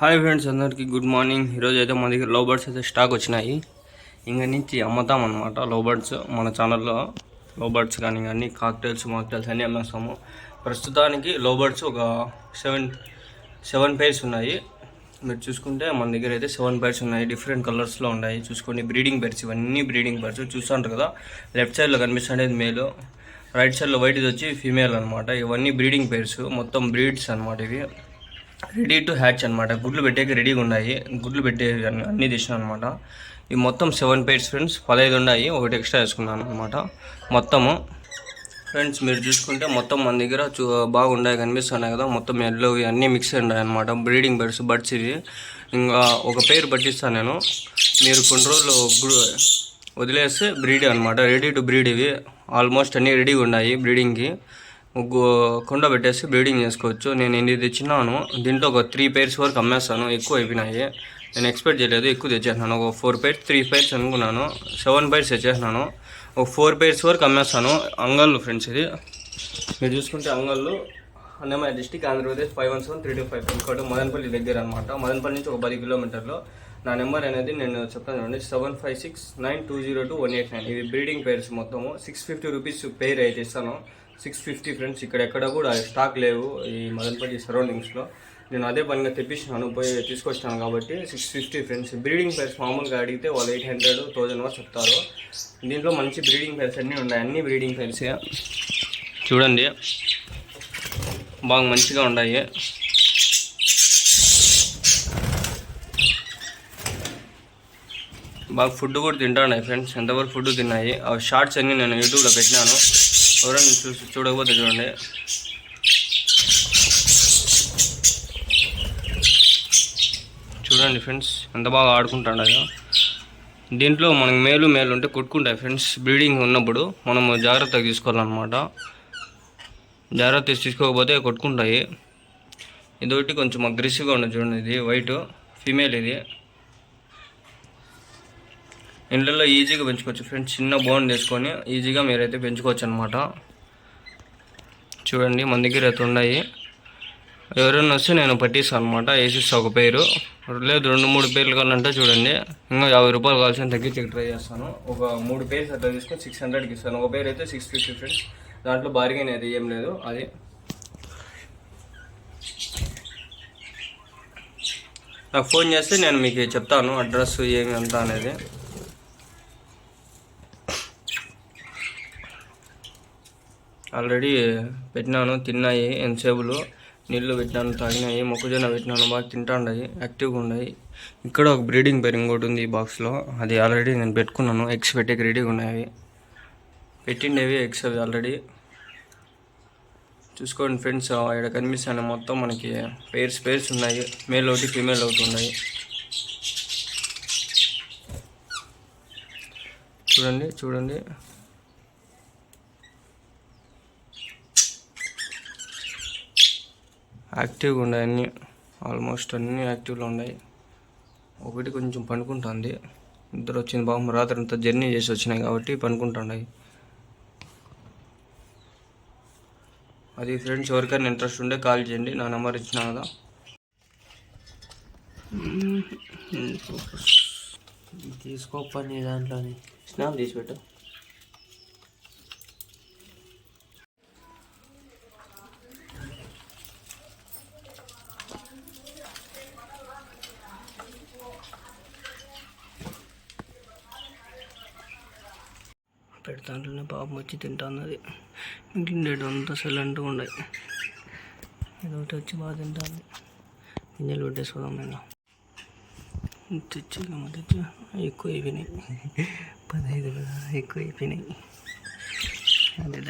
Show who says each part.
Speaker 1: Hi friends, అందరికీ good morning. ఈరోజు అయితే మన దగ్గర లవ్ బర్డ్స్ అయితే స్టాక్ వచ్చినాయి. ఇంకా నుంచి అమ్ముతాం అనమాట. లవ్ బర్డ్స్ మన ఛానల్లో లవ్ బర్డ్స్ కానీ అన్ని కాక్టైల్స్ మాక్టైల్స్ అన్నీ అమ్మేస్తాము. ప్రస్తుతానికి లవ్ బర్డ్స్ ఒక సెవెన్ పైర్స్ ఉన్నాయి. మీరు చూసుకుంటే మన దగ్గర అయితే 7 పైర్స్ ఉన్నాయి. డిఫరెంట్ కలర్స్లో ఉన్నాయి. చూసుకోండి, బ్రీడింగ్ బర్డ్స్ ఇవన్నీ బ్రీడింగ్ బర్డ్స్ చూస్తుంటారు కదా. లెఫ్ట్ సైడ్లో కనిపిస్తుండేది మేలు, రైట్ సైడ్లో వైట్ ఇది వచ్చి ఫీమేల్ అనమాట. ఇవన్నీ బ్రీడింగ్ పైర్స్, మొత్తం బ్రీడ్స్ అనమాట. ఇవి రెడీ టు హ్యాచ్ అనమాట. గుడ్లు పెట్టేకి రెడీగా ఉన్నాయి. గుడ్లు పెట్టే అన్నీ తీసినాను అనమాట. ఇవి మొత్తం 7 పైర్స్ ఫ్రెండ్స్. 15 ఉన్నాయి, ఒకటి ఎక్స్ట్రా వేసుకున్నాను అనమాట. మొత్తము ఫ్రెండ్స్ మీరు చూసుకుంటే మొత్తం మన దగ్గర బాగున్నాయి, కనిపిస్తున్నాయి కదా. మొత్తం ఎల్లో అన్నీ మిక్స్ ఉన్నాయి అనమాట. బ్రీడింగ్ బర్డ్స్ ఇవి. ఇంకా ఒక పేరు పట్టిస్తాను నేను. మీరు కొన్ని రోజులు వదిలేస్తే బ్రీడ్ అనమాట. రెడీ టు బ్రీడ్ ఇవి. ఆల్మోస్ట్ అన్నీ రెడీగా ఉన్నాయి బ్రీడింగ్కి. కుండ పెట్టేసి బ్రీడింగ్ చేసుకోవచ్చు. నేను 8 తెచ్చినాను. దీంట్లో ఒక 3 పైర్స్ వరకు అమ్మేస్తాను. ఎక్కువ అయిపోయినాయి. నేను ఎక్స్పెక్ట్ చేయలేదు, ఎక్కువ తెచ్చేసినాను. ఒక 4 పైర్స్ 3 పైర్స్ అనుకున్నాను. 7 పైర్స్ తెచ్చేసినాను. ఒక 4 పైర్స్ వరకు అమ్మేస్తాను. అంగళ్ళు ఫ్రెండ్స్ ఇది. మీరు చూసుకుంటే అంగళ్ళు, అన్నమయ్య డిస్టిక్, ఆంధ్రప్రదేశ్ 517325 పిన్కోడ్, మదనపల్లి దగ్గర అనమాట. మదనపల్లి నుంచి ఒక 10 కిలోమీటర్లు. నా నెంబర్ అనేది నేను చెప్తాను చూడండి, 7569202189. ఇవి బ్రీడింగ్ పైర్స్ మొత్తము. 650 రూపీస్ పెయిర్ అయితే ఇస్తాను. 650 ఫ్రెండ్స్. ఇక్కడ కూడా స్టాక్ లేవు ఈ మదనపల్లి సరౌండింగ్స్లో. నేను అదే పనిగా తెప్పించినాను, పోయి తీసుకొచ్చాను కాబట్టి 650 ఫ్రెండ్స్. బ్రీడింగ్ పైర్స్ మామూలుగా అడిగితే వాళ్ళు 800, 1000 వరకు చెప్తారు. దీంట్లో మంచి బ్రీడింగ్ పైర్స్ అన్నీ ఉన్నాయి. అన్ని బ్రీడింగ్ పైర్స్ చూడండి, బాగా మంచిగా ఉన్నాయి. బాగా ఫుడ్ కూడా తింటున్నాయి ఫ్రెండ్స్. ఎంతవరకు ఫుడ్ తిన్నాయి. ఆ షార్ట్స్ అన్నీ నేను యూట్యూబ్లో పెట్టినాను. ఎవరైనా చూడకపోతే చూడండి. చూడండి ఫ్రెండ్స్, ఎంత బాగా ఆడుకుంటాడో. దీంట్లో మనకు మేలు ఉంటే కొట్టుకుంటాయి ఫ్రెండ్స్. బ్రీడింగ్ ఉన్నప్పుడు మనము జాగ్రత్తగా తీసుకోవాలన్నమాట. జాగ్రత్త తీసుకోకపోతే కొట్టుకుంటాయి. ఇదొకటి కొంచెం అగ్రెసివ్గా ఉండదు చూడండి. ఇది వైట్ ఫీమేల్. ఇది ఇండ్లలో ఈజీగా పెంచుకోవచ్చు ఫ్రెండ్స్. చిన్న బోన్ తీసుకొని ఈజీగా మీరైతే పెంచుకోవచ్చు అనమాట. చూడండి, మన దగ్గర అయితే ఉన్నాయి. ఎవరైనా వస్తే నేను పట్టిస్తాను అనమాట. వేసిస్తా ఒక పేరు, లేదు 2-3 పేర్లు కావాలంటే చూడండి. ఇంకా 50 రూపాయలు కావాల్సిన తగ్గించి ట్రై చేస్తాను. ఒక 3 పేర్స్ అట్లా తీసుకొని 600కి ఇస్తాను. ఒక పేరు అయితే 650 ఫ్రెండ్స్. దాంట్లో బార్గెన్ అయితే ఏం లేదు. అది నాకు ఫోన్ చేస్తే నేను మీకు చెప్తాను అడ్రస్ ఏమి అంతా అనేది. ఆల్రెడీ పెట్టినాను, తిన్నాయి. ఎంతసేపులు నీళ్ళు పెట్టినాను, తాగినాయి. మొక్కజొన్న పెట్టినాను, బాగా తింటాండాయి, యాక్టివ్గా ఉన్నాయి. ఇక్కడ ఒక బ్రీడింగ్ పేరు ఇంకోటి ఉంది ఈ బాక్స్లో. అది ఆల్రెడీ నేను పెట్టుకున్నాను. ఎగ్స్ పెట్టేకి రెడీగా ఉన్నాయి. పెట్టిండేవి ఎగ్స్ అవి ఆల్రెడీ. చూసుకోండి ఫ్రెండ్స్, ఇక్కడ కనిపిస్తాను మొత్తం మనకి పేర్స్ ఉన్నాయి. మేల్ ఒకటి, ఫీమేల్ ఒకటి ఉన్నాయి. చూడండి. యాక్టివ్గా ఉన్నాయి అన్నీ. ఆల్మోస్ట్ అన్నీ యాక్టివ్లో ఉన్నాయి. ఒకటి కొంచెం పనుకుంటుంది. ఇద్దరు వచ్చింది బాబు. రాత్రి అంతా జర్నీ చేసి వచ్చినాయి కాబట్టి పనుకుంటున్నాయి. అది ఫ్రెండ్స్, ఎవరికైనా ఇంట్రెస్ట్ ఉంటే కాల్ చేయండి. నా నెంబర్ ఇచ్చినా కదా.
Speaker 2: తీసుకోపని దాంట్లోని స్నాప్ తీసి పెట్టు. పెడతాంట్లోనే పాపం వచ్చి తింటున్నది. మిగిలిన అంతా సైలెంట్గా ఉన్నాయి. ఇదొకటి వచ్చి బాగా తింటుంది. గింజలు పెట్టేసుకోదాం. ఇంకా తెచ్చి ఎక్కువ అయిపోయినాయి. 15 ఎక్కువ అయిపోయినాయి. అదే